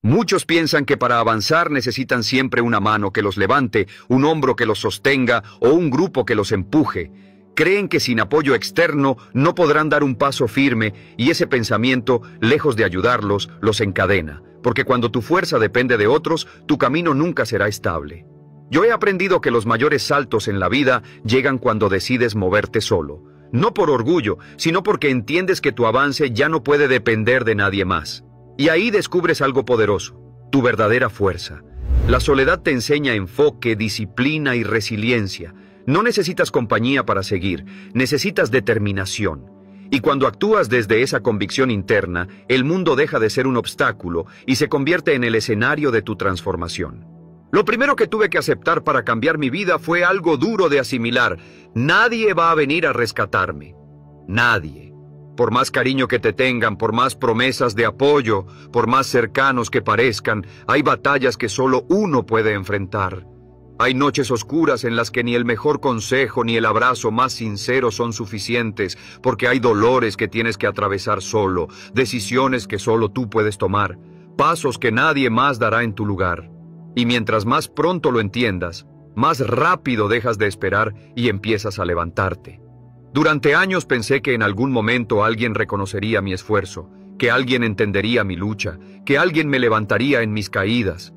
Muchos piensan que para avanzar necesitan siempre una mano que los levante, un hombro que los sostenga o un grupo que los empuje. Creen que sin apoyo externo no podrán dar un paso firme y ese pensamiento, lejos de ayudarlos, los encadena. Porque cuando tu fuerza depende de otros, tu camino nunca será estable. Yo he aprendido que los mayores saltos en la vida llegan cuando decides moverte solo. No por orgullo, sino porque entiendes que tu avance ya no puede depender de nadie más. Y ahí descubres algo poderoso, tu verdadera fuerza. La soledad te enseña enfoque, disciplina y resiliencia. No necesitas compañía para seguir, necesitas determinación. Y cuando actúas desde esa convicción interna, el mundo deja de ser un obstáculo y se convierte en el escenario de tu transformación. Lo primero que tuve que aceptar para cambiar mi vida fue algo duro de asimilar. Nadie va a venir a rescatarme. Nadie. Por más cariño que te tengan, por más promesas de apoyo, por más cercanos que parezcan, hay batallas que solo uno puede enfrentar. Hay noches oscuras en las que ni el mejor consejo ni el abrazo más sincero son suficientes, porque hay dolores que tienes que atravesar solo, decisiones que solo tú puedes tomar, pasos que nadie más dará en tu lugar. Y mientras más pronto lo entiendas, más rápido dejas de esperar y empiezas a levantarte. Durante años pensé que en algún momento alguien reconocería mi esfuerzo, que alguien entendería mi lucha, que alguien me levantaría en mis caídas.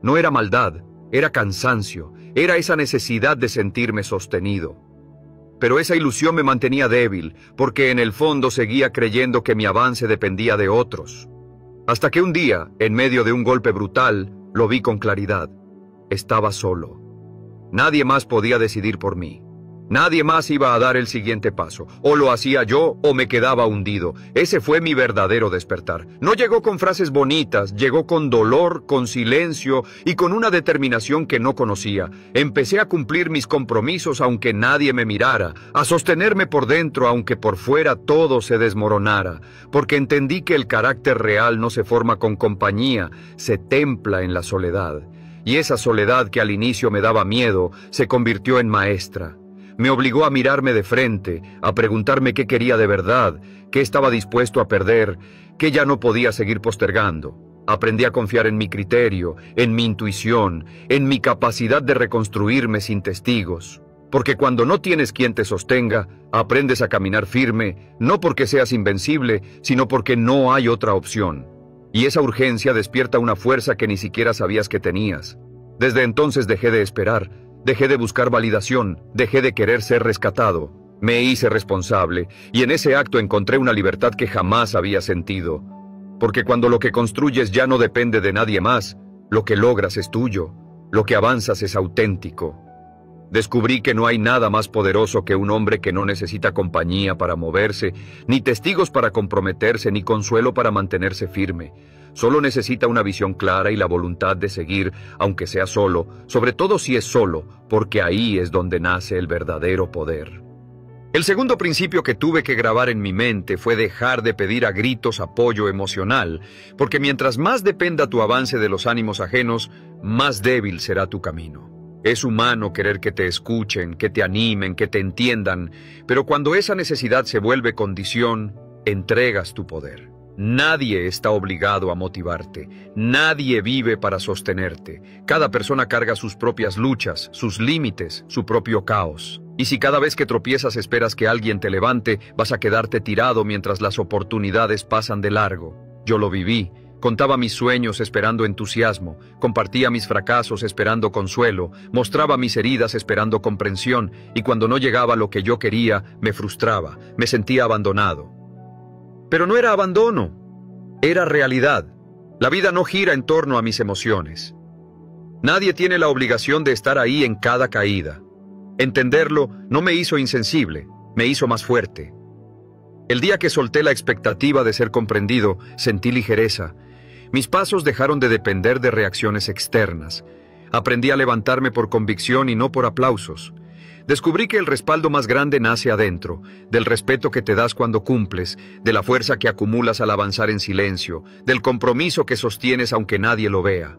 No era maldad, era cansancio, era esa necesidad de sentirme sostenido. Pero esa ilusión me mantenía débil, porque en el fondo seguía creyendo que mi avance dependía de otros. Hasta que un día, en medio de un golpe brutal, lo vi con claridad. Estaba solo. Nadie más podía decidir por mí. Nadie más iba a dar el siguiente paso. O lo hacía yo o me quedaba hundido. Ese fue mi verdadero despertar. No llegó con frases bonitas, llegó con dolor, con silencio y con una determinación que no conocía. Empecé a cumplir mis compromisos aunque nadie me mirara, a sostenerme por dentro aunque por fuera todo se desmoronara, porque entendí que el carácter real no se forma con compañía, se templa en la soledad. Y esa soledad que al inicio me daba miedo, se convirtió en maestra. Me obligó a mirarme de frente, a preguntarme qué quería de verdad, qué estaba dispuesto a perder, qué ya no podía seguir postergando. Aprendí a confiar en mi criterio, en mi intuición, en mi capacidad de reconstruirme sin testigos. Porque cuando no tienes quien te sostenga, aprendes a caminar firme, no porque seas invencible, sino porque no hay otra opción. Y esa urgencia despierta una fuerza que ni siquiera sabías que tenías. Desde entonces dejé de esperar. Dejé de buscar validación, dejé de querer ser rescatado. Me hice responsable, y en ese acto encontré una libertad que jamás había sentido. Porque cuando lo que construyes ya no depende de nadie más, lo que logras es tuyo, lo que avanzas es auténtico. Descubrí que no hay nada más poderoso que un hombre que no necesita compañía para moverse, ni testigos para comprometerse, ni consuelo para mantenerse firme. Solo necesita una visión clara y la voluntad de seguir, aunque sea solo, sobre todo si es solo, porque ahí es donde nace el verdadero poder. El segundo principio que tuve que grabar en mi mente fue dejar de pedir a gritos apoyo emocional, porque mientras más dependa tu avance de los ánimos ajenos, más débil será tu camino. Es humano querer que te escuchen, que te animen, que te entiendan, pero cuando esa necesidad se vuelve condición, entregas tu poder. Nadie está obligado a motivarte, nadie vive para sostenerte. Cada persona carga sus propias luchas, sus límites, su propio caos. Y si cada vez que tropiezas esperas que alguien te levante, vas a quedarte tirado mientras las oportunidades pasan de largo. Yo lo viví. Contaba mis sueños esperando entusiasmo, compartía mis fracasos esperando consuelo, mostraba mis heridas esperando comprensión, y cuando no llegaba lo que yo quería, me frustraba, me sentía abandonado. Pero no era abandono, era realidad. La vida no gira en torno a mis emociones. Nadie tiene la obligación de estar ahí en cada caída. Entenderlo no me hizo insensible, me hizo más fuerte. El día que solté la expectativa de ser comprendido, sentí ligereza. Mis pasos dejaron de depender de reacciones externas. Aprendí a levantarme por convicción y no por aplausos. Descubrí que el respaldo más grande nace adentro, del respeto que te das cuando cumples, de la fuerza que acumulas al avanzar en silencio, del compromiso que sostienes aunque nadie lo vea.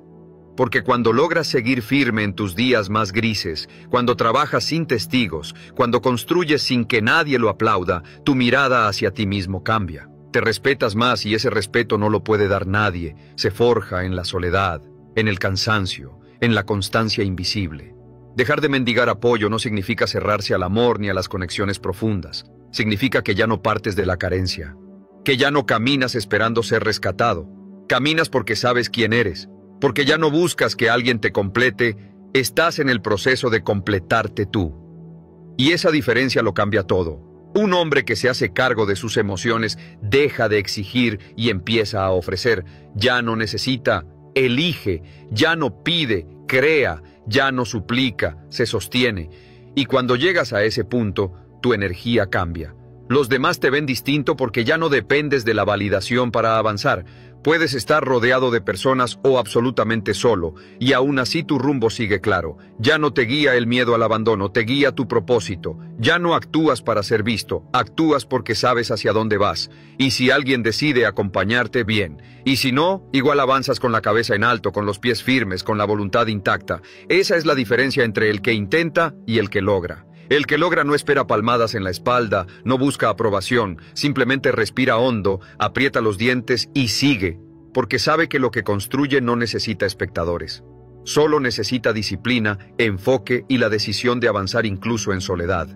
Porque cuando logras seguir firme en tus días más grises, cuando trabajas sin testigos, cuando construyes sin que nadie lo aplauda, tu mirada hacia ti mismo cambia. Te respetas más y ese respeto no lo puede dar nadie. Se forja en la soledad, en el cansancio, en la constancia invisible. Dejar de mendigar apoyo no significa cerrarse al amor ni a las conexiones profundas. Significa que ya no partes de la carencia, que ya no caminas esperando ser rescatado. Caminas porque sabes quién eres, porque ya no buscas que alguien te complete, estás en el proceso de completarte tú. Y esa diferencia lo cambia todo. Un hombre que se hace cargo de sus emociones deja de exigir y empieza a ofrecer. Ya no necesita, elige, ya no pide, crea, ya no suplica, se sostiene. Y cuando llegas a ese punto, tu energía cambia. Los demás te ven distinto porque ya no dependes de la validación para avanzar. Puedes estar rodeado de personas o absolutamente solo, y aún así tu rumbo sigue claro. Ya no te guía el miedo al abandono, te guía tu propósito. Ya no actúas para ser visto, actúas porque sabes hacia dónde vas. Y si alguien decide acompañarte, bien. Y si no, igual avanzas con la cabeza en alto, con los pies firmes, con la voluntad intacta. Esa es la diferencia entre el que intenta y el que logra. El que logra no espera palmadas en la espalda, no busca aprobación, simplemente respira hondo, aprieta los dientes y sigue, porque sabe que lo que construye no necesita espectadores. Solo necesita disciplina, enfoque y la decisión de avanzar incluso en soledad.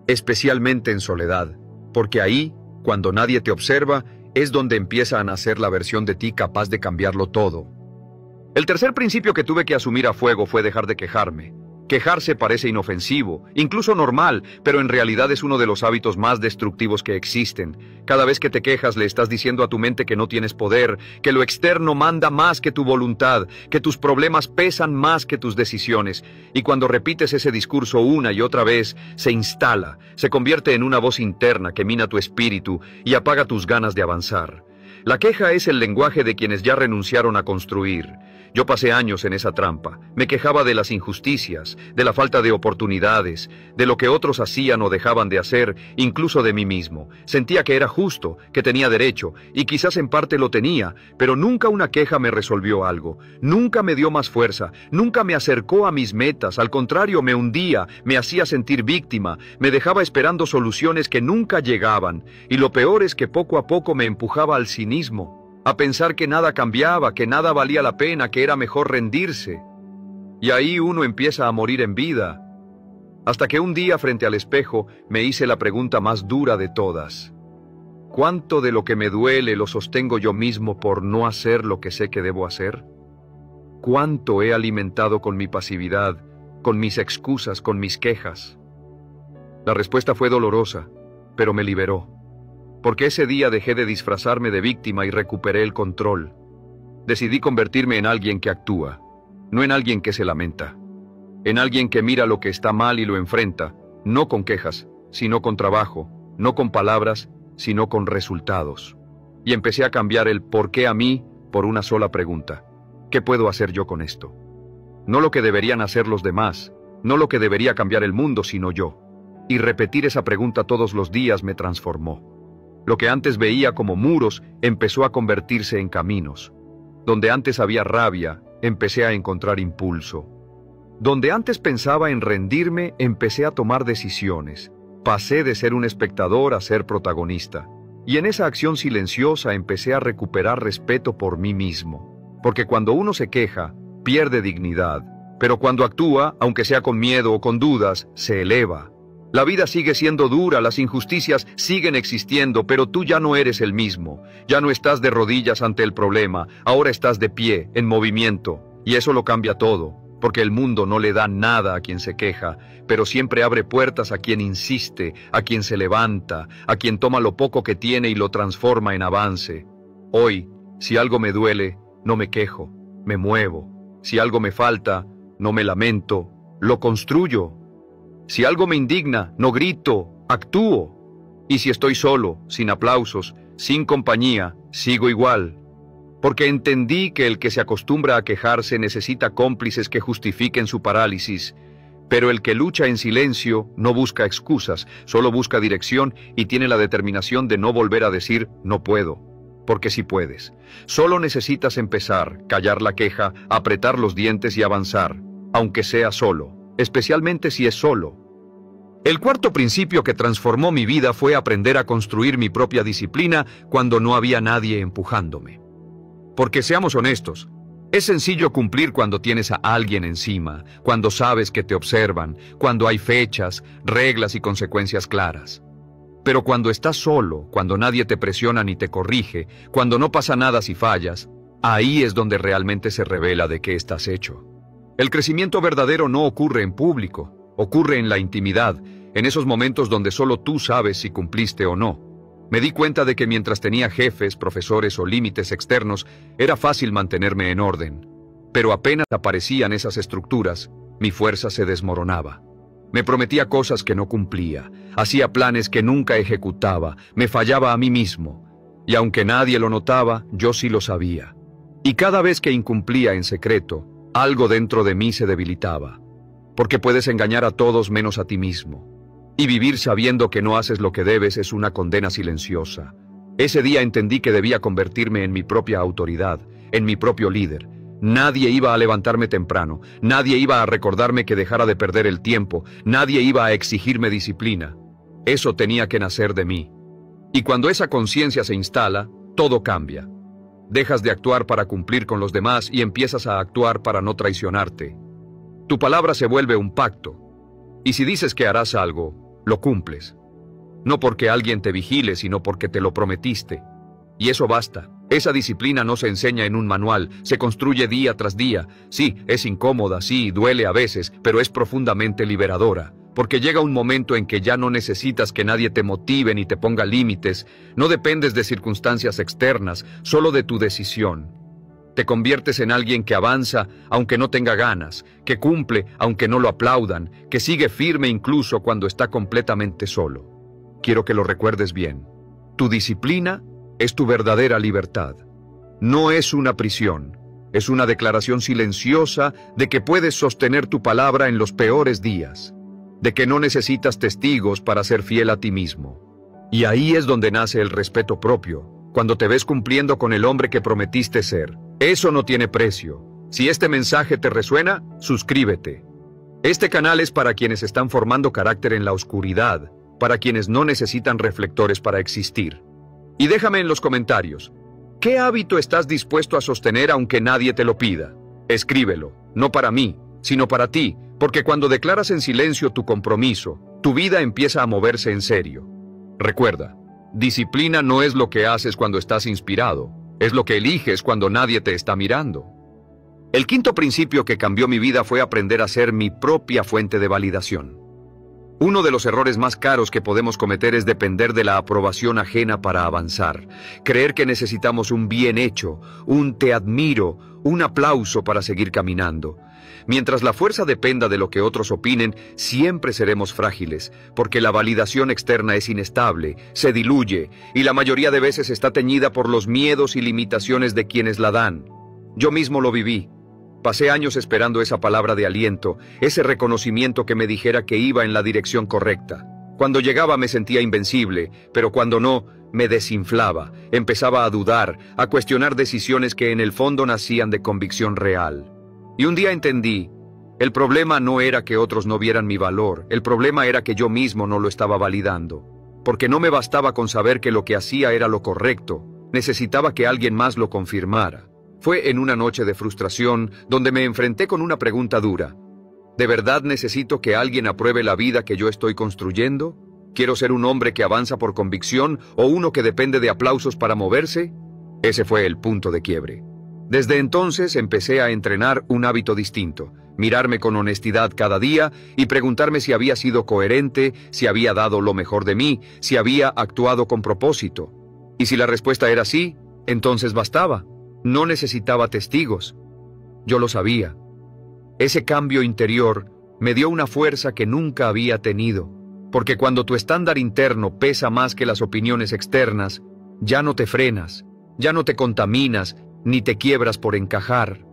Especialmente en soledad, porque ahí, cuando nadie te observa, es donde empieza a nacer la versión de ti capaz de cambiarlo todo. El tercer principio que tuve que asumir a fuego fue dejar de quejarme. Quejarse parece inofensivo, incluso normal, pero en realidad es uno de los hábitos más destructivos que existen. Cada vez que te quejas le estás diciendo a tu mente que no tienes poder, que lo externo manda más que tu voluntad, que tus problemas pesan más que tus decisiones. Y cuando repites ese discurso una y otra vez, se instala, se convierte en una voz interna que mina tu espíritu y apaga tus ganas de avanzar. La queja es el lenguaje de quienes ya renunciaron a construir. Yo pasé años en esa trampa. Me quejaba de las injusticias, de la falta de oportunidades, de lo que otros hacían o dejaban de hacer, incluso de mí mismo. Sentía que era justo, que tenía derecho, y quizás en parte lo tenía, pero nunca una queja me resolvió algo. Nunca me dio más fuerza, nunca me acercó a mis metas, al contrario me hundía, me hacía sentir víctima, me dejaba esperando soluciones que nunca llegaban, y lo peor es que poco a poco me empujaba al cinismo. A pensar que nada cambiaba, que nada valía la pena, que era mejor rendirse. Y ahí uno empieza a morir en vida. Hasta que un día frente al espejo me hice la pregunta más dura de todas. ¿Cuánto de lo que me duele lo sostengo yo mismo por no hacer lo que sé que debo hacer? ¿Cuánto he alimentado con mi pasividad, con mis excusas, con mis quejas? La respuesta fue dolorosa, pero me liberó. Porque ese día dejé de disfrazarme de víctima y recuperé el control. Decidí convertirme en alguien que actúa, no en alguien que se lamenta. En alguien que mira lo que está mal y lo enfrenta, no con quejas, sino con trabajo, no con palabras, sino con resultados. Y empecé a cambiar el ¿por qué a mí? Por una sola pregunta. ¿Qué puedo hacer yo con esto? No lo que deberían hacer los demás, no lo que debería cambiar el mundo, sino yo. Y repetir esa pregunta todos los días me transformó. Lo que antes veía como muros empezó a convertirse en caminos. Donde antes había rabia, empecé a encontrar impulso. Donde antes pensaba en rendirme, empecé a tomar decisiones. Pasé de ser un espectador a ser protagonista. Y en esa acción silenciosa empecé a recuperar respeto por mí mismo. Porque cuando uno se queja, pierde dignidad. Pero cuando actúa, aunque sea con miedo o con dudas, se eleva. La vida sigue siendo dura, las injusticias siguen existiendo, pero tú ya no eres el mismo. Ya no estás de rodillas ante el problema, ahora estás de pie, en movimiento. Y eso lo cambia todo, porque el mundo no le da nada a quien se queja, pero siempre abre puertas a quien insiste, a quien se levanta, a quien toma lo poco que tiene y lo transforma en avance. Hoy, si algo me duele, no me quejo, me muevo. Si algo me falta, no me lamento, lo construyo. Si algo me indigna, no grito, actúo. Y si estoy solo, sin aplausos, sin compañía, sigo igual. Porque entendí que el que se acostumbra a quejarse necesita cómplices que justifiquen su parálisis. Pero el que lucha en silencio no busca excusas, solo busca dirección y tiene la determinación de no volver a decir no puedo. Porque sí puedes. Solo necesitas empezar, callar la queja, apretar los dientes y avanzar, aunque sea solo. Especialmente si es solo. El cuarto principio que transformó mi vida fue aprender a construir mi propia disciplina cuando no había nadie empujándome. Porque seamos honestos, es sencillo cumplir cuando tienes a alguien encima, cuando sabes que te observan, cuando hay fechas, reglas y consecuencias claras. Pero cuando estás solo, cuando nadie te presiona ni te corrige, cuando no pasa nada si fallas, ahí es donde realmente se revela de qué estás hecho. El crecimiento verdadero no ocurre en público, ocurre en la intimidad, en esos momentos donde solo tú sabes si cumpliste o no. Me di cuenta de que mientras tenía jefes, profesores o límites externos, era fácil mantenerme en orden. Pero apenas aparecían esas estructuras, mi fuerza se desmoronaba. Me prometía cosas que no cumplía, hacía planes que nunca ejecutaba, me fallaba a mí mismo. Y aunque nadie lo notaba, yo sí lo sabía. Y cada vez que incumplía en secreto, algo dentro de mí se debilitaba. Porque puedes engañar a todos menos a ti mismo. Y vivir sabiendo que no haces lo que debes es una condena silenciosa. Ese día entendí que debía convertirme en mi propia autoridad, en mi propio líder. Nadie iba a levantarme temprano, nadie iba a recordarme que dejara de perder el tiempo, nadie iba a exigirme disciplina. Eso tenía que nacer de mí. Y cuando esa conciencia se instala, todo cambia. Dejas de actuar para cumplir con los demás y empiezas a actuar para no traicionarte. Tu palabra se vuelve un pacto. Y si dices que harás algo, lo cumples. No porque alguien te vigile, sino porque te lo prometiste. Y eso basta. Esa disciplina no se enseña en un manual, se construye día tras día. Sí, es incómoda, sí, duele a veces, pero es profundamente liberadora. Porque llega un momento en que ya no necesitas que nadie te motive ni te ponga límites. No dependes de circunstancias externas, solo de tu decisión. Te conviertes en alguien que avanza aunque no tenga ganas, que cumple aunque no lo aplaudan, que sigue firme incluso cuando está completamente solo. Quiero que lo recuerdes bien. Tu disciplina es tu verdadera libertad. No es una prisión, es una declaración silenciosa de que puedes sostener tu palabra en los peores días, de que no necesitas testigos para ser fiel a ti mismo. Y ahí es donde nace el respeto propio, cuando te ves cumpliendo con el hombre que prometiste ser. Eso no tiene precio. Si este mensaje te resuena, suscríbete. Este canal es para quienes están formando carácter en la oscuridad, para quienes no necesitan reflectores para existir. Y déjame en los comentarios, ¿qué hábito estás dispuesto a sostener aunque nadie te lo pida? Escríbelo, no para mí, sino para ti, porque cuando declaras en silencio tu compromiso, tu vida empieza a moverse en serio. Recuerda, disciplina no es lo que haces cuando estás inspirado, es lo que eliges cuando nadie te está mirando. El quinto principio que cambió mi vida fue aprender a ser mi propia fuente de validación. Uno de los errores más caros que podemos cometer es depender de la aprobación ajena para avanzar. Creer que necesitamos un bien hecho, un te admiro, un aplauso para seguir caminando. Mientras la fuerza dependa de lo que otros opinen, siempre seremos frágiles, porque la validación externa es inestable, se diluye, y la mayoría de veces está teñida por los miedos y limitaciones de quienes la dan. Yo mismo lo viví. Pasé años esperando esa palabra de aliento, ese reconocimiento que me dijera que iba en la dirección correcta. Cuando llegaba me sentía invencible, pero cuando no, me desinflaba, empezaba a dudar, a cuestionar decisiones que en el fondo nacían de convicción real. Y un día entendí, el problema no era que otros no vieran mi valor, el problema era que yo mismo no lo estaba validando. Porque no me bastaba con saber que lo que hacía era lo correcto, necesitaba que alguien más lo confirmara. Fue en una noche de frustración donde me enfrenté con una pregunta dura. ¿De verdad necesito que alguien apruebe la vida que yo estoy construyendo? ¿Quiero ser un hombre que avanza por convicción o uno que depende de aplausos para moverse? Ese fue el punto de quiebre. Desde entonces empecé a entrenar un hábito distinto, mirarme con honestidad cada día y preguntarme si había sido coherente, si había dado lo mejor de mí, si había actuado con propósito. Y si la respuesta era sí, entonces bastaba. No necesitaba testigos. Yo lo sabía. Ese cambio interior me dio una fuerza que nunca había tenido, porque cuando tu estándar interno pesa más que las opiniones externas, ya no te frenas, ya no te contaminas, ni te quiebras por encajar.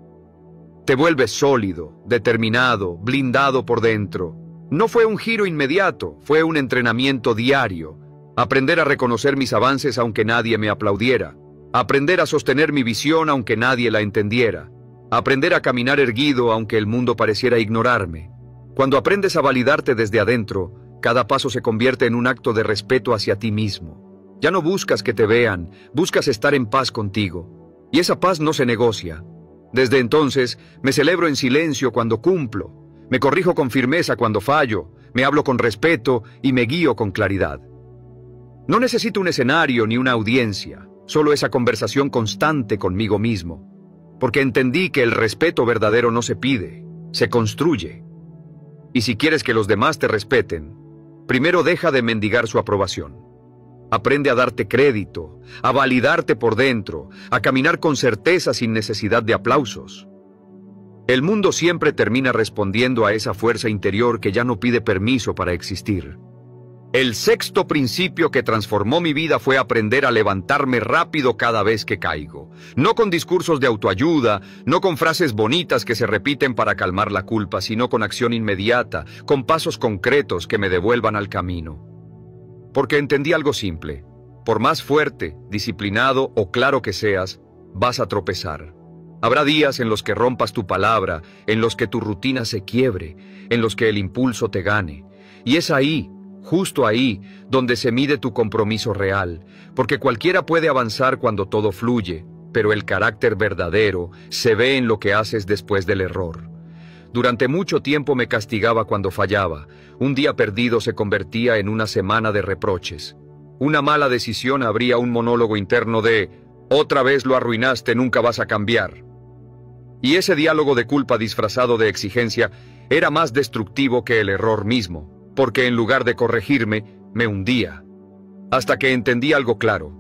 Te vuelves sólido, determinado, blindado por dentro. No fue un giro inmediato, fue un entrenamiento diario. Aprender a reconocer mis avances aunque nadie me aplaudiera. Aprender a sostener mi visión aunque nadie la entendiera. Aprender a caminar erguido aunque el mundo pareciera ignorarme. Cuando aprendes a validarte desde adentro, Cada paso se convierte en un acto de respeto hacia ti mismo. Ya no buscas que te vean, buscas estar en paz contigo. Y esa paz no se negocia. Desde entonces, me celebro en silencio cuando cumplo. Me corrijo con firmeza cuando fallo. Me hablo con respeto y me guío con claridad. No necesito un escenario ni una audiencia, solo esa conversación constante conmigo mismo. Porque entendí que el respeto verdadero no se pide, se construye. Y si quieres que los demás te respeten, primero deja de mendigar su aprobación. Aprende a darte crédito, a validarte por dentro, a caminar con certeza sin necesidad de aplausos. El mundo siempre termina respondiendo a esa fuerza interior que ya no pide permiso para existir. El sexto principio que transformó mi vida fue aprender a levantarme rápido cada vez que caigo. No con discursos de autoayuda, no con frases bonitas que se repiten para calmar la culpa, sino con acción inmediata, con pasos concretos que me devuelvan al camino. Porque entendí algo simple. Por más fuerte, disciplinado o claro que seas, vas a tropezar. Habrá días en los que rompas tu palabra, en los que tu rutina se quiebre, en los que el impulso te gane. Y es ahí, justo ahí, donde se mide tu compromiso real, porque cualquiera puede avanzar cuando todo fluye, pero el carácter verdadero se ve en lo que haces después del error. Durante mucho tiempo me castigaba cuando fallaba. Un día perdido se convertía en una semana de reproches. Una mala decisión abría un monólogo interno de «Otra vez lo arruinaste, nunca vas a cambiar». Y ese diálogo de culpa disfrazado de exigencia era más destructivo que el error mismo, porque en lugar de corregirme, me hundía. Hasta que entendí algo claro.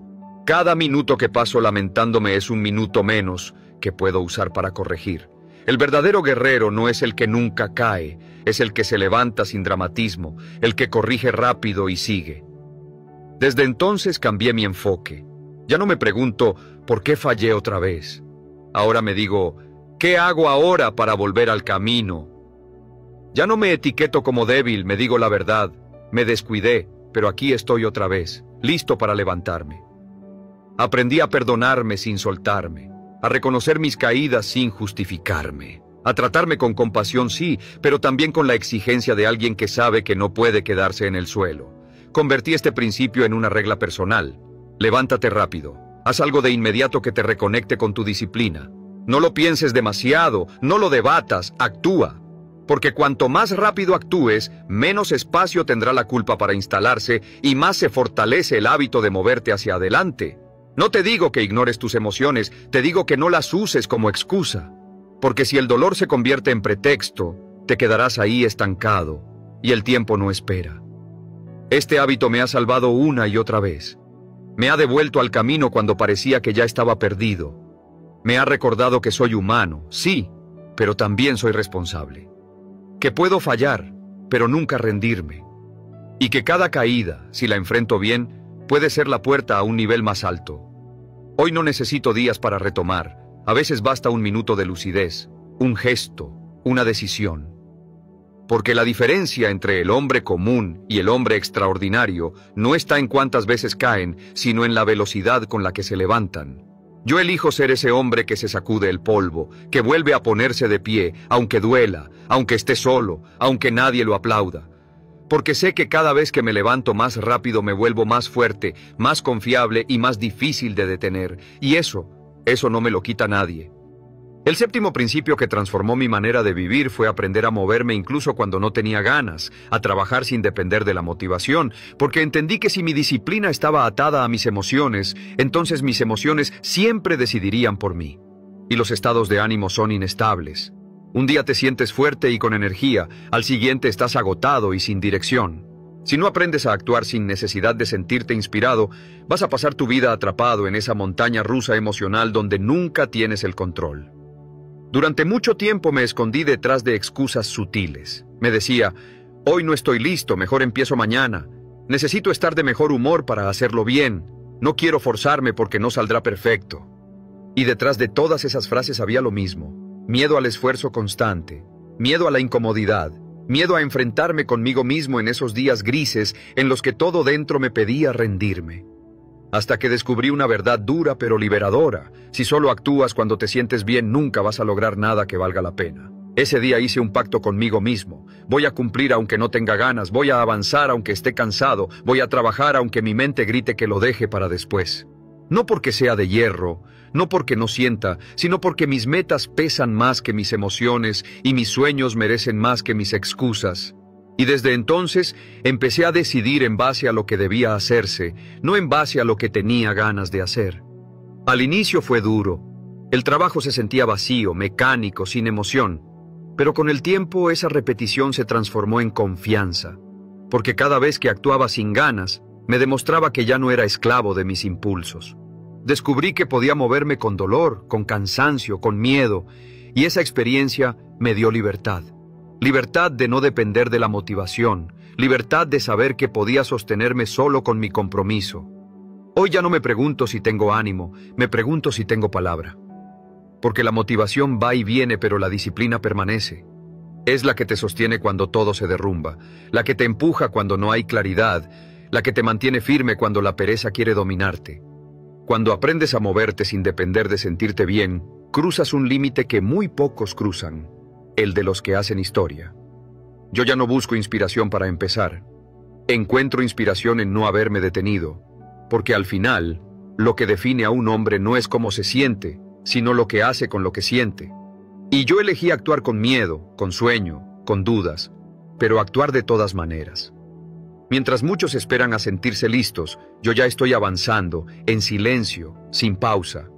Cada minuto que paso lamentándome es un minuto menos que puedo usar para corregir. El verdadero guerrero no es el que nunca cae, es el que se levanta sin dramatismo, el que corrige rápido y sigue. Desde entonces cambié mi enfoque. Ya no me pregunto, ¿por qué fallé otra vez? Ahora me digo, ¿qué hago ahora para volver al camino? Ya no me etiqueto como débil, me digo la verdad. Me descuidé, pero aquí estoy otra vez, listo para levantarme. Aprendí a perdonarme sin soltarme, a reconocer mis caídas sin justificarme, a tratarme con compasión sí, pero también con la exigencia de alguien que sabe que no puede quedarse en el suelo. Convertí este principio en una regla personal. Levántate rápido, haz algo de inmediato que te reconecte con tu disciplina. No lo pienses demasiado, no lo debatas, actúa. Porque cuanto más rápido actúes, menos espacio tendrá la culpa para instalarse y más se fortalece el hábito de moverte hacia adelante. No te digo que ignores tus emociones, te digo que no las uses como excusa. Porque si el dolor se convierte en pretexto, te quedarás ahí estancado y el tiempo no espera. Este hábito me ha salvado una y otra vez. Me ha devuelto al camino cuando parecía que ya estaba perdido. Me ha recordado que soy humano, sí, pero también soy responsable. Que puedo fallar, pero nunca rendirme. Y que cada caída, si la enfrento bien, puede ser la puerta a un nivel más alto. Hoy no necesito días para retomar. A veces basta un minuto de lucidez, un gesto, una decisión. Porque la diferencia entre el hombre común y el hombre extraordinario no está en cuántas veces caen, sino en la velocidad con la que se levantan. Yo elijo ser ese hombre que se sacude el polvo, que vuelve a ponerse de pie, aunque duela, aunque esté solo, aunque nadie lo aplauda. Porque sé que cada vez que me levanto más rápido me vuelvo más fuerte, más confiable y más difícil de detener. Y eso no me lo quita nadie. El séptimo principio que transformó mi manera de vivir fue aprender a moverme incluso cuando no tenía ganas, a trabajar sin depender de la motivación, porque entendí que si mi disciplina estaba atada a mis emociones, entonces mis emociones siempre decidirían por mí. Y los estados de ánimo son inestables. Un día te sientes fuerte y con energía, al siguiente estás agotado y sin dirección. Si no aprendes a actuar sin necesidad de sentirte inspirado, vas a pasar tu vida atrapado en esa montaña rusa emocional donde nunca tienes el control. Durante mucho tiempo me escondí detrás de excusas sutiles. Me decía, hoy no estoy listo, mejor empiezo mañana. Necesito estar de mejor humor para hacerlo bien. No quiero forzarme porque no saldrá perfecto. Y detrás de todas esas frases había lo mismo. Miedo al esfuerzo constante, miedo a la incomodidad, miedo a enfrentarme conmigo mismo en esos días grises en los que todo dentro me pedía rendirme. Hasta que descubrí una verdad dura pero liberadora. Si solo actúas cuando te sientes bien, nunca vas a lograr nada que valga la pena. Ese día hice un pacto conmigo mismo. Voy a cumplir aunque no tenga ganas, voy a avanzar aunque esté cansado, voy a trabajar aunque mi mente grite que lo deje para después. No porque sea de hierro, no porque no sienta, sino porque mis metas pesan más que mis emociones y mis sueños merecen más que mis excusas. Y desde entonces empecé a decidir en base a lo que debía hacerse, no en base a lo que tenía ganas de hacer. Al inicio fue duro. El trabajo se sentía vacío, mecánico, sin emoción. Pero con el tiempo esa repetición se transformó en confianza, porque cada vez que actuaba sin ganas, me demostraba que ya no era esclavo de mis impulsos. Descubrí que podía moverme con dolor, con cansancio, con miedo, y esa experiencia me dio libertad. Libertad de no depender de la motivación, libertad de saber que podía sostenerme solo con mi compromiso. Hoy ya no me pregunto si tengo ánimo, me pregunto si tengo palabra. Porque la motivación va y viene, pero la disciplina permanece. Es la que te sostiene cuando todo se derrumba, la que te empuja cuando no hay claridad, la que te mantiene firme cuando la pereza quiere dominarte. Cuando aprendes a moverte sin depender de sentirte bien, cruzas un límite que muy pocos cruzan, el de los que hacen historia. Yo ya no busco inspiración para empezar. Encuentro inspiración en no haberme detenido, porque al final, lo que define a un hombre no es cómo se siente, sino lo que hace con lo que siente. Y yo elegí actuar con miedo, con sueño, con dudas, pero actuar de todas maneras. Mientras muchos esperan a sentirse listos, yo ya estoy avanzando, en silencio, sin pausa.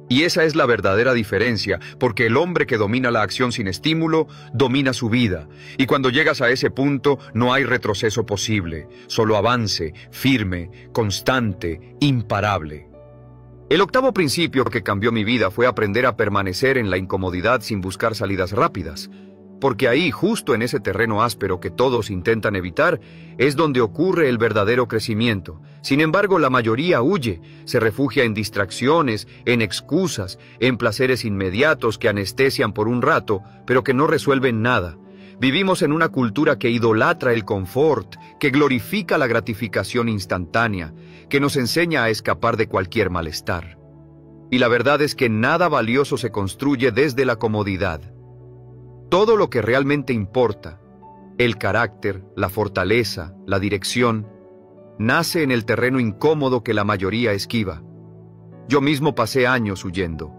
Y esa es la verdadera diferencia, porque el hombre que domina la acción sin estímulo, domina su vida. Y cuando llegas a ese punto, no hay retroceso posible, solo avance, firme, constante, imparable. El octavo principio que cambió mi vida fue aprender a permanecer en la incomodidad sin buscar salidas rápidas. Porque ahí, justo en ese terreno áspero que todos intentan evitar, es donde ocurre el verdadero crecimiento. Sin embargo, la mayoría huye, se refugia en distracciones, en excusas, en placeres inmediatos que anestesian por un rato, pero que no resuelven nada. Vivimos en una cultura que idolatra el confort, que glorifica la gratificación instantánea, que nos enseña a escapar de cualquier malestar. Y la verdad es que nada valioso se construye desde la comodidad. Todo lo que realmente importa, el carácter, la fortaleza, la dirección, nace en el terreno incómodo que la mayoría esquiva. Yo mismo pasé años huyendo.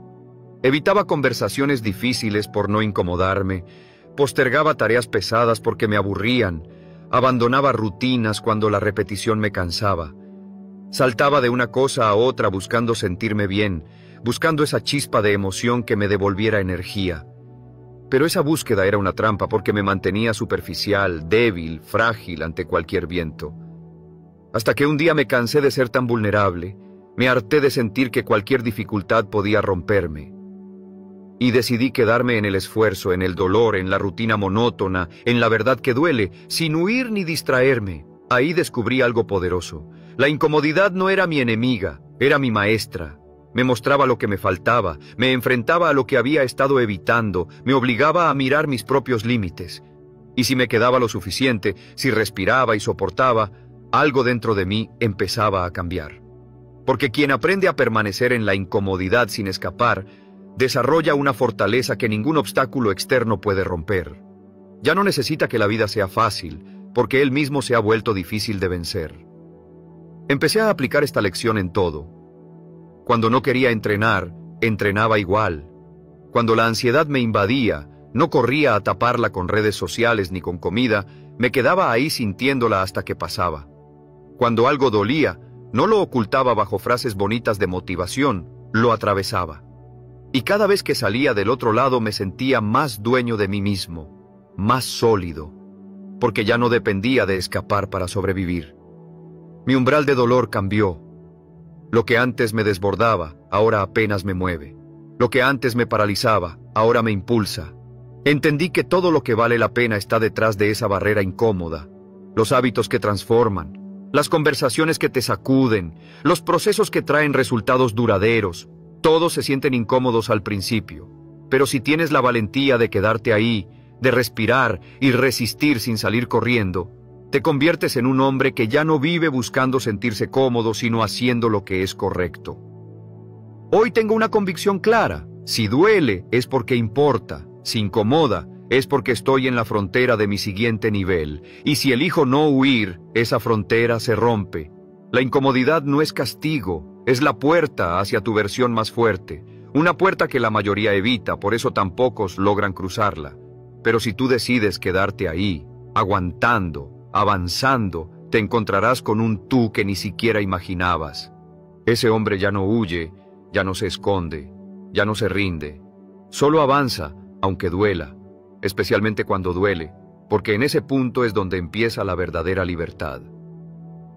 Evitaba conversaciones difíciles por no incomodarme, postergaba tareas pesadas porque me aburrían, abandonaba rutinas cuando la repetición me cansaba. Saltaba de una cosa a otra buscando sentirme bien, buscando esa chispa de emoción que me devolviera energía. Pero esa búsqueda era una trampa porque me mantenía superficial, débil, frágil ante cualquier viento. Hasta que un día me cansé de ser tan vulnerable, me harté de sentir que cualquier dificultad podía romperme. Y decidí quedarme en el esfuerzo, en el dolor, en la rutina monótona, en la verdad que duele, sin huir ni distraerme. Ahí descubrí algo poderoso. La incomodidad no era mi enemiga, era mi maestra. Me mostraba lo que me faltaba, me enfrentaba a lo que había estado evitando, me obligaba a mirar mis propios límites. Y si me quedaba lo suficiente, si respiraba y soportaba, algo dentro de mí empezaba a cambiar. Porque quien aprende a permanecer en la incomodidad sin escapar, desarrolla una fortaleza que ningún obstáculo externo puede romper. Ya no necesita que la vida sea fácil, porque él mismo se ha vuelto difícil de vencer. Empecé a aplicar esta lección en todo. Cuando no quería entrenar, entrenaba igual. Cuando la ansiedad me invadía, no corría a taparla con redes sociales ni con comida, me quedaba ahí sintiéndola hasta que pasaba. Cuando algo dolía, no lo ocultaba bajo frases bonitas de motivación, lo atravesaba. Y cada vez que salía del otro lado me sentía más dueño de mí mismo, más sólido, porque ya no dependía de escapar para sobrevivir. Mi umbral de dolor cambió. Lo que antes me desbordaba, ahora apenas me mueve. Lo que antes me paralizaba, ahora me impulsa. Entendí que todo lo que vale la pena está detrás de esa barrera incómoda. Los hábitos que transforman, las conversaciones que te sacuden, los procesos que traen resultados duraderos. Todos se sienten incómodos al principio, pero si tienes la valentía de quedarte ahí, de respirar y resistir sin salir corriendo, te conviertes en un hombre que ya no vive buscando sentirse cómodo, sino haciendo lo que es correcto. Hoy tengo una convicción clara. Si duele, es porque importa. Si incomoda, es porque estoy en la frontera de mi siguiente nivel, y si elijo no huir, esa frontera se rompe. La incomodidad no es castigo, es la puerta hacia tu versión más fuerte, una puerta que la mayoría evita, por eso tan pocos logran cruzarla. Pero si tú decides quedarte ahí, aguantando, avanzando, te encontrarás con un tú que ni siquiera imaginabas. Ese hombre ya no huye, ya no se esconde, ya no se rinde. Solo avanza, aunque duela, especialmente cuando duele, porque en ese punto es donde empieza la verdadera libertad.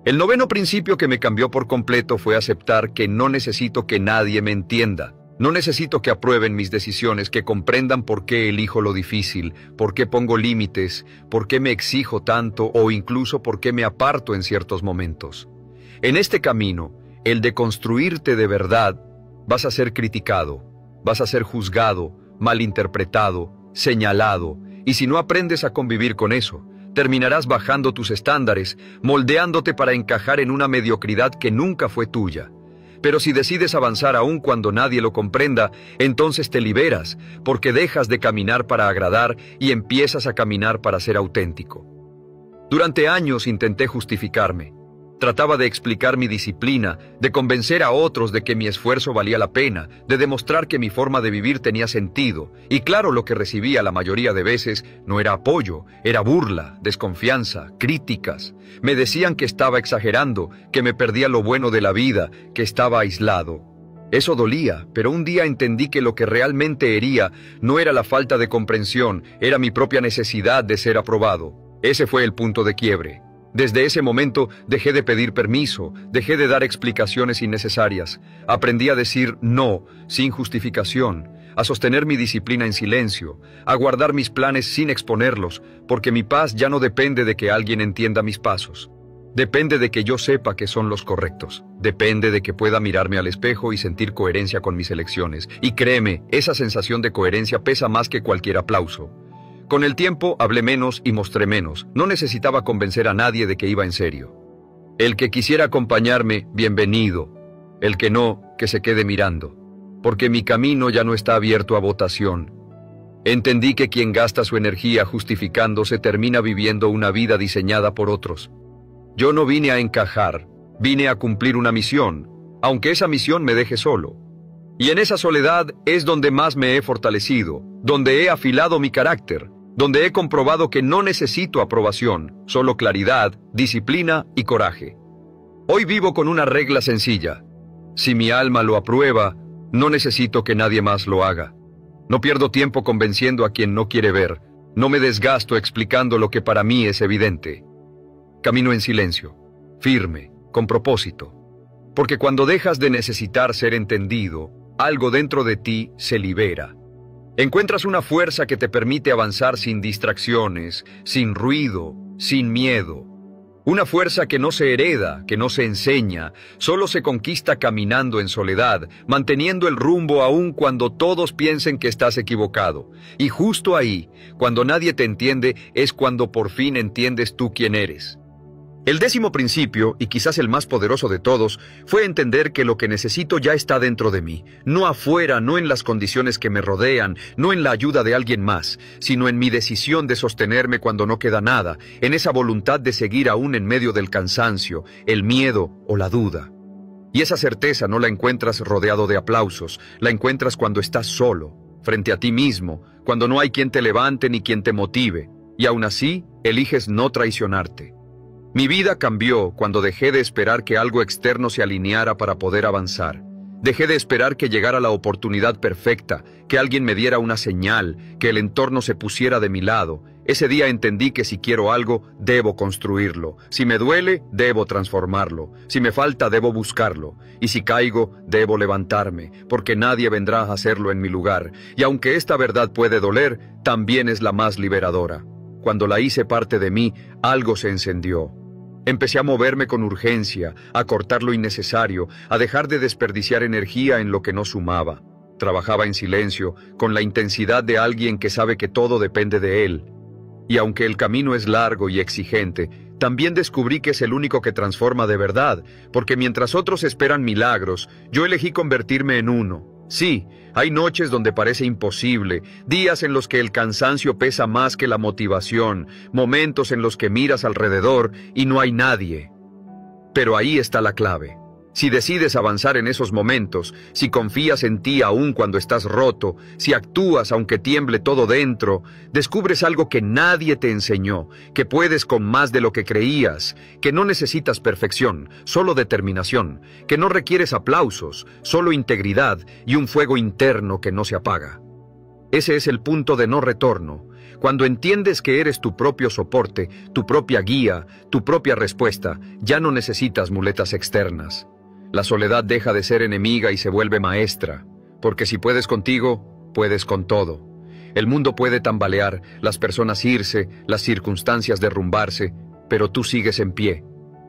El noveno principio que me cambió por completo fue aceptar que no necesito que nadie me entienda. No necesito que aprueben mis decisiones, que comprendan por qué elijo lo difícil, por qué pongo límites, por qué me exijo tanto o incluso por qué me aparto en ciertos momentos. En este camino, el de construirte de verdad, vas a ser criticado, vas a ser juzgado, malinterpretado, señalado, y si no aprendes a convivir con eso, terminarás bajando tus estándares, moldeándote para encajar en una mediocridad que nunca fue tuya. Pero si decides avanzar aún cuando nadie lo comprenda, entonces te liberas, porque dejas de caminar para agradar y empiezas a caminar para ser auténtico. Durante años intenté justificarme. Trataba de explicar mi disciplina, de convencer a otros de que mi esfuerzo valía la pena, de demostrar que mi forma de vivir tenía sentido. Y claro, lo que recibía la mayoría de veces no era apoyo, era burla, desconfianza, críticas. Me decían que estaba exagerando, que me perdía lo bueno de la vida, que estaba aislado. Eso dolía, pero un día entendí que lo que realmente hería no era la falta de comprensión, era mi propia necesidad de ser aprobado. Ese fue el punto de quiebre. Desde ese momento dejé de pedir permiso, dejé de dar explicaciones innecesarias. Aprendí a decir no, sin justificación, a sostener mi disciplina en silencio, a guardar mis planes sin exponerlos, porque mi paz ya no depende de que alguien entienda mis pasos. Depende de que yo sepa que son los correctos. Depende de que pueda mirarme al espejo y sentir coherencia con mis elecciones. Y créeme, esa sensación de coherencia pesa más que cualquier aplauso. Con el tiempo hablé menos y mostré menos. No necesitaba convencer a nadie de que iba en serio. El que quisiera acompañarme, bienvenido. El que no, que se quede mirando. Porque mi camino ya no está abierto a votación. Entendí que quien gasta su energía justificándose termina viviendo una vida diseñada por otros. Yo no vine a encajar, vine a cumplir una misión, aunque esa misión me deje solo. Y en esa soledad es donde más me he fortalecido, donde he afilado mi carácter, donde he comprobado que no necesito aprobación, solo claridad, disciplina y coraje. Hoy vivo con una regla sencilla. Si mi alma lo aprueba, no necesito que nadie más lo haga. No pierdo tiempo convenciendo a quien no quiere ver, no me desgasto explicando lo que para mí es evidente. Camino en silencio, firme, con propósito. Porque cuando dejas de necesitar ser entendido, algo dentro de ti se libera. Encuentras una fuerza que te permite avanzar sin distracciones, sin ruido, sin miedo. Una fuerza que no se hereda, que no se enseña, solo se conquista caminando en soledad, manteniendo el rumbo aun cuando todos piensen que estás equivocado. Y justo ahí, cuando nadie te entiende, es cuando por fin entiendes tú quién eres. El 10º principio, y quizás el más poderoso de todos, fue entender que lo que necesito ya está dentro de mí, no afuera, no en las condiciones que me rodean, no en la ayuda de alguien más, sino en mi decisión de sostenerme cuando no queda nada, en esa voluntad de seguir aún en medio del cansancio, el miedo o la duda. Y esa certeza no la encuentras rodeado de aplausos, la encuentras cuando estás solo, frente a ti mismo, cuando no hay quien te levante ni quien te motive, y aún así eliges no traicionarte. Mi vida cambió cuando dejé de esperar que algo externo se alineara para poder avanzar. Dejé de esperar que llegara la oportunidad perfecta, que alguien me diera una señal, que el entorno se pusiera de mi lado. Ese día entendí que si quiero algo, debo construirlo. Si me duele, debo transformarlo. Si me falta, debo buscarlo. Y si caigo, debo levantarme, porque nadie vendrá a hacerlo en mi lugar. Y aunque esta verdad puede doler, también es la más liberadora. Cuando la hice parte de mí, algo se encendió. Empecé a moverme con urgencia, a cortar lo innecesario, a dejar de desperdiciar energía en lo que no sumaba. Trabajaba en silencio, con la intensidad de alguien que sabe que todo depende de él. Y aunque el camino es largo y exigente, también descubrí que es el único que transforma de verdad, porque mientras otros esperan milagros, yo elegí convertirme en uno. Sí, hay noches donde parece imposible, días en los que el cansancio pesa más que la motivación, momentos en los que miras alrededor y no hay nadie. Pero ahí está la clave. Si decides avanzar en esos momentos, si confías en ti aún cuando estás roto, si actúas aunque tiemble todo dentro, descubres algo que nadie te enseñó, que puedes con más de lo que creías, que no necesitas perfección, solo determinación, que no requieres aplausos, solo integridad y un fuego interno que no se apaga. Ese es el punto de no retorno. Cuando entiendes que eres tu propio soporte, tu propia guía, tu propia respuesta, ya no necesitas muletas externas. La soledad deja de ser enemiga y se vuelve maestra, porque si puedes contigo, puedes con todo. El mundo puede tambalear, las personas irse, las circunstancias derrumbarse, pero tú sigues en pie.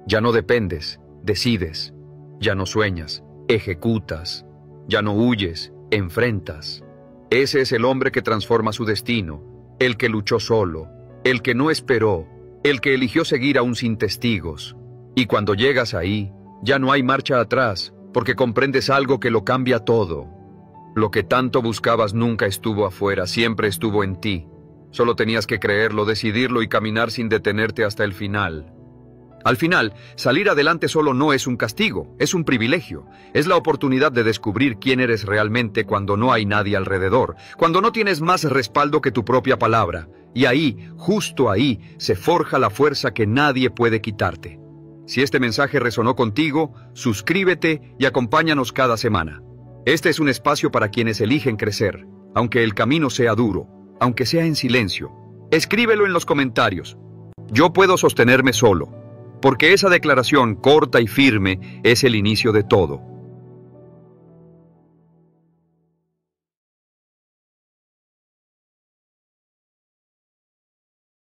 Ya no dependes, decides. Ya no sueñas, ejecutas. Ya no huyes, enfrentas. Ese es el hombre que transforma su destino, el que luchó solo, el que no esperó, el que eligió seguir aún sin testigos. Y cuando llegas ahí, ya no hay marcha atrás, porque comprendes algo que lo cambia todo. Lo que tanto buscabas nunca estuvo afuera, siempre estuvo en ti. Solo tenías que creerlo, decidirlo y caminar sin detenerte hasta el final. Al final, salir adelante solo no es un castigo, es un privilegio. Es la oportunidad de descubrir quién eres realmente cuando no hay nadie alrededor, cuando no tienes más respaldo que tu propia palabra. Y ahí, justo ahí, se forja la fuerza que nadie puede quitarte. Si este mensaje resonó contigo, suscríbete y acompáñanos cada semana. Este es un espacio para quienes eligen crecer, aunque el camino sea duro, aunque sea en silencio. Escríbelo en los comentarios. Yo puedo sostenerme solo, porque esa declaración corta y firme es el inicio de todo.